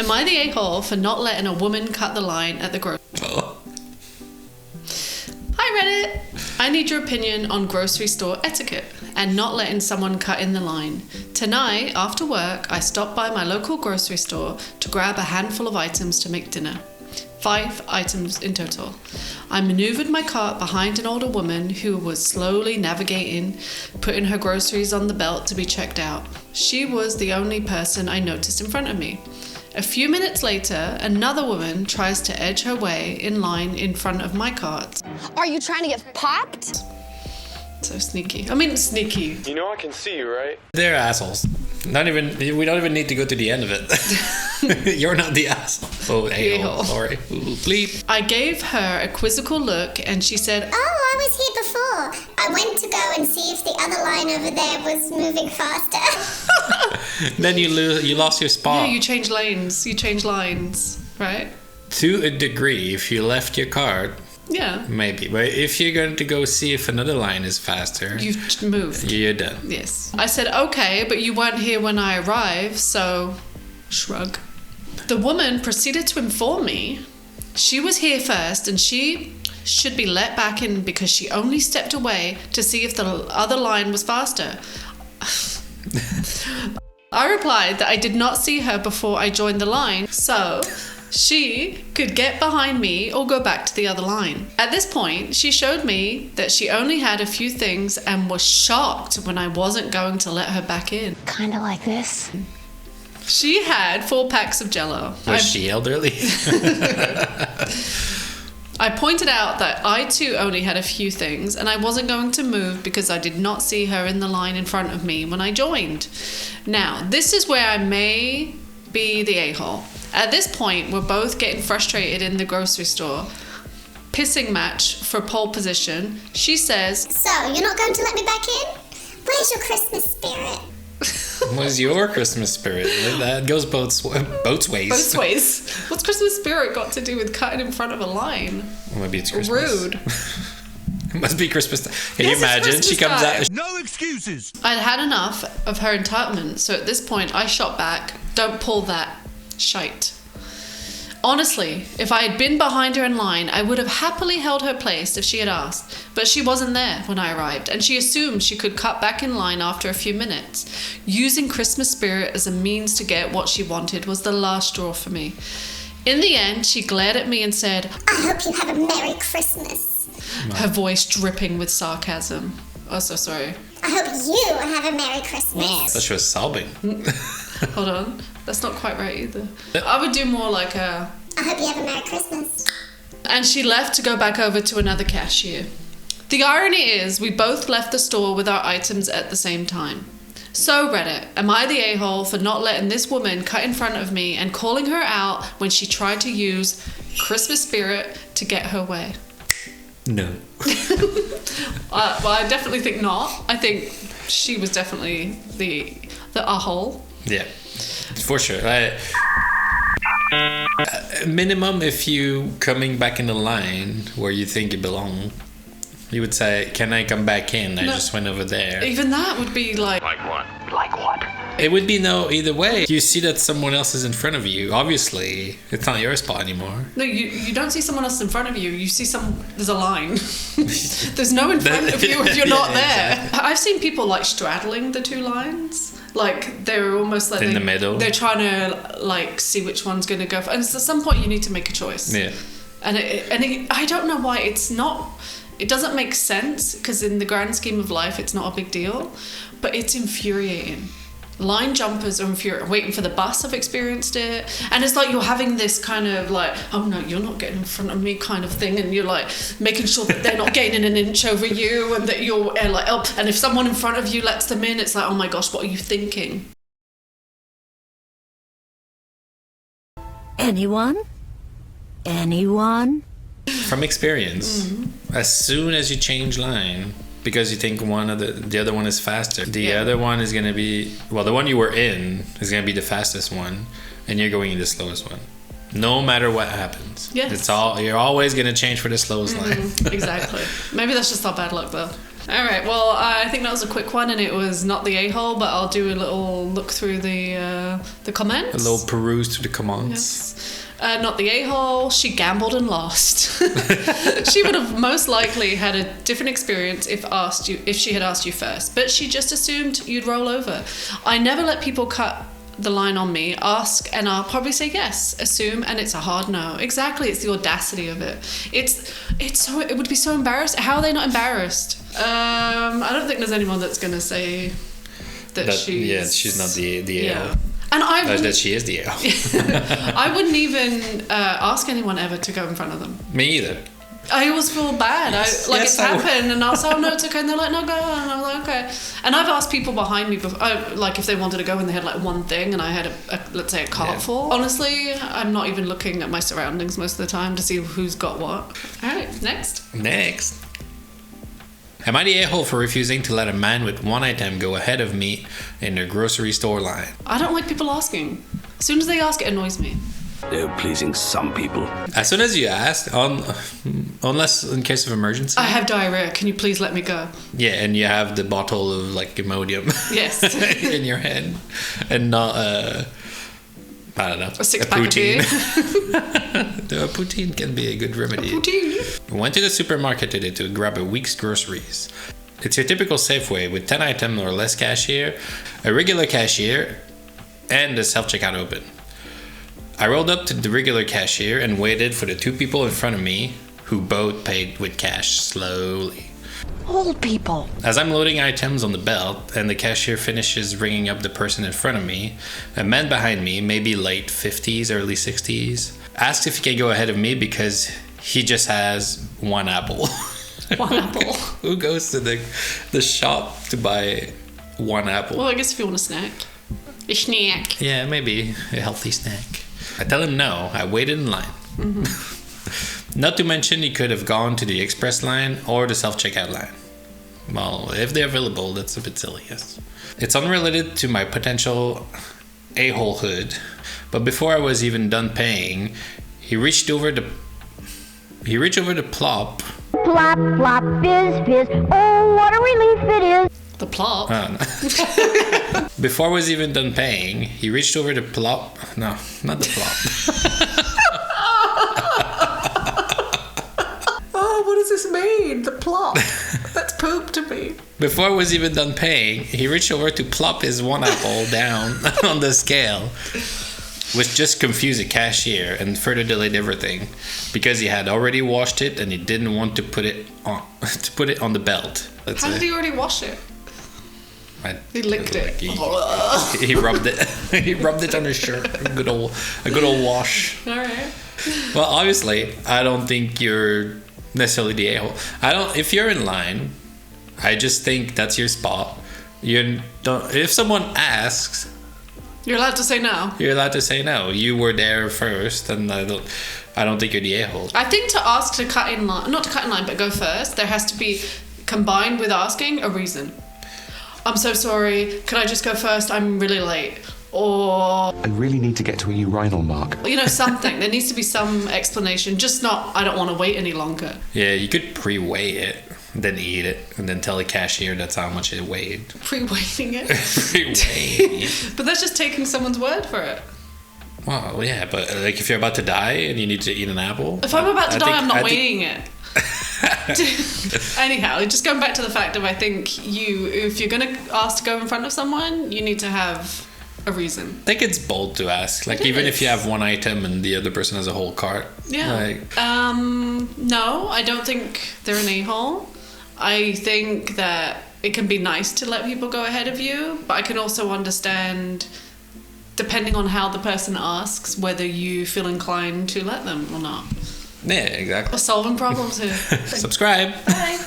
Am I the a-hole for not letting a woman cut the line at the grocery? Hi Reddit! I need your opinion on grocery store etiquette and not letting someone cut in the line. Tonight, after work, I stopped by my local grocery store to grab a handful of items to make dinner. 5 items in total. I maneuvered my cart behind an older woman who was slowly navigating, putting her groceries on the belt to be checked out. She was the only person I noticed in front of me. A few minutes later, another woman tries to edge her way in line in front of my cart. Are you trying to get popped? So sneaky. I mean, sneaky. You know I can see you, right? They're assholes. We don't even need to go to the end of it. You're not the asshole. Oh, a-hole. Sorry. Ooh, bleep. I gave her a quizzical look and she said, Oh, I was here before. I went to go and see if the other line over there was moving faster. Then you lost your spot. yeah, you change lanes. You change lines, right? To a degree, if you left your cart, Yeah. maybe. But if you're going to go see if another line is faster, You've moved. you're done. Yes. I said, okay, but you weren't here when I arrived, so shrug. The woman proceeded to inform me she was here first and she should be let back in because she only stepped away to see if the other line was faster. I replied that I did not see her before I joined the line, so she could get behind me or go back to the other line. At this point, she showed me that she only had a few things and was shocked when I wasn't going to let her back in. Kind of like this. She had 4 packs of Jell-O. Was she elderly? I pointed out that I too only had a few things and I wasn't going to move because I did not see her in the line in front of me when I joined. Now, this is where I may be the a-hole. At this point, we're both getting frustrated in the grocery store. Pissing match for pole position. She says, So, you're not going to let me back in? Where's your Christmas spirit? Was your Christmas spirit? That goes both ways. both ways. What's Christmas spirit got to do with cutting in front of a line? Well, maybe it's Christmas. Rude. It must be Christmas. Can you Yes, it's imagine? She comes Christmas out. No excuses. I'd had enough of her entitlement, so at this point I shot back. Don't pull that shite. Honestly, if I had been behind her in line, I would have happily held her place if she had asked. But she wasn't there when I arrived, and she assumed she could cut back in line after a few minutes. Using Christmas spirit as a means to get what she wanted was the last straw for me. In the end, she glared at me and said, I hope you have a Merry Christmas. her voice dripping with sarcasm. Oh, so sorry. I hope you have a Merry Christmas. So she was sobbing. Hold on. That's not quite right either. I would do more like a... I hope you have a Merry Christmas. And she left to go back over to another cashier. The irony is we both left the store with our items at the same time. So Reddit, am I the a-hole for not letting this woman cut in front of me and calling her out when she tried to use Christmas spirit to get her way? No. Well, I definitely think not. I think she was definitely the a-hole. Yeah, for sure. Minimum, if you coming back in the line where you think you belong, you would say, "Can I come back in? I No. just went over there." Even that would be like... Like what? Like what? It would be no either way. You see that someone else is in front of you. Obviously, it's not your spot anymore. No, you don't see someone else in front of you. You see there's a line. There's no in front of you if you're not there. Exactly. I've seen people like straddling the 2 lines. Like they're almost like In the middle. They're trying to like see which one's going to go. And at some point you need to make a choice. Yeah. And I don't know why it's not. It doesn't make sense because in the grand scheme of life it's not a big deal, but it's infuriating. Line jumpers are infuriating. Waiting for the bus, I've experienced it. And it's like you're having this kind of like, oh no, you're not getting in front of me kind of thing. And you're like making sure that they're not gaining an inch over you and that you're like, oh. And if someone in front of you lets them in, it's like, oh my gosh, what are you thinking? Anyone? Anyone? From experience, as soon as you change line, because you think one of the other one is faster, the other one is going to be, well, the one you were in is going to be the fastest one, and you're going in the slowest one. No matter what happens. Yes. You're always going to change for the slowest line. Exactly. Maybe that's just our bad luck though. All right. Well, I think that was a quick one, and it was not the a-hole, but I'll do a little look through the comments. A little peruse to the comments. Yes. Not the a-hole. She gambled and lost. She would have most likely had a different experience if she had asked you first, but she just assumed you'd roll over. I never let people cut the line on me. Ask and I'll probably say yes. Assume and it's a hard no. Exactly. It's the audacity of it. It would be so embarrassing. How are they not embarrassed? I don't think there's anyone that's gonna say that she's not the a-hole. And I wouldn't, that she is the a-hole. I wouldn't even ask anyone ever to go in front of them. Me either. I always feel bad. It's happened, and I'll say, "Oh no, it's okay." And they're like, "No, go." And I'm like, "Okay." And I've asked people behind me before, like if they wanted to go and they had like one thing, and I had let's say a cart full. Honestly, I'm not even looking at my surroundings most of the time to see who's got what. All right, next. Am I the a-hole for refusing to let a man with one item go ahead of me in the grocery store line? I don't like people asking. As soon as they ask, it annoys me. They're pleasing some people. As soon as you ask, unless in case of emergency. I have diarrhea. Can you please let me go? Yeah, and you have the bottle of like Imodium. Yes. in your hand, and not I don't know. A six-pack of beer. A poutine can be a good remedy. Poutine. Went to the supermarket today to grab a week's groceries. It's your typical Safeway with 10 items or less cashier, a regular cashier, and the self-checkout open. I rolled up to the regular cashier and waited for the two people in front of me who both paid with cash slowly. Old people. As I'm loading items on the belt and the cashier finishes ringing up the person in front of me, a man behind me, maybe late 50s, early 60s, asks if he can go ahead of me because he just has one apple. One apple. Who goes to the shop to buy one apple? Well, I guess if you want a snack. A snack. Yeah, maybe a healthy snack. I tell him no. I waited in line. Mm-hmm. Not to mention he could have gone to the express line or the self-checkout line. Well, if they're available, that's a bit silly, yes. It's unrelated to my potential a-hole-hood, but before I was even done paying, he reached over to plop. Plop, plop, fizz, fizz. Oh, what a relief it is. The plop. No. Before I was even done paying, he reached over to plop. No, not the plop. Oh, what does this mean? The plop. That's poop to me. Before I was even done paying, he reached over to plop his one apple down on the scale, which just confused the cashier and further delayed everything because he had already washed it and he didn't want to put it on the belt. How did he already wash it? He licked it. He rubbed it. He rubbed it on his shirt. A good old wash. All right. Well, obviously, I don't think you're necessarily the a-hole. If you're in line, I just think that's your spot. If someone asks, you're allowed to say no. You're allowed to say no. You were there first, and I don't think you're the a-hole. I think to ask to cut in line, not to cut in line, but go first, there has to be, combined with asking, a reason. I'm so sorry. Can I just go first? I'm really late. Or I really need to get to a urinal mark. Something. There needs to be some explanation. Just not, I don't want to wait any longer. Yeah, you could pre-weigh it, then eat it, and then tell the cashier that's how much it weighed. Pre-weighing it? Pre-weighing. But that's just taking someone's word for it. Well, yeah, but like if you're about to die and you need to eat an apple. If I'm about to die, I'm not weighing it. Anyhow, just going back to the fact of I think if you're going to ask to go in front of someone, you need to have a reason. I think it's bold to ask. Like even if you have one item and the other person has a whole cart. Yeah. No, I don't think they're an a-hole. I think that it can be nice to let people go ahead of you, but I can also understand, depending on how the person asks, whether you feel inclined to let them or not. Yeah, exactly. We're solving problems here. Subscribe. Bye.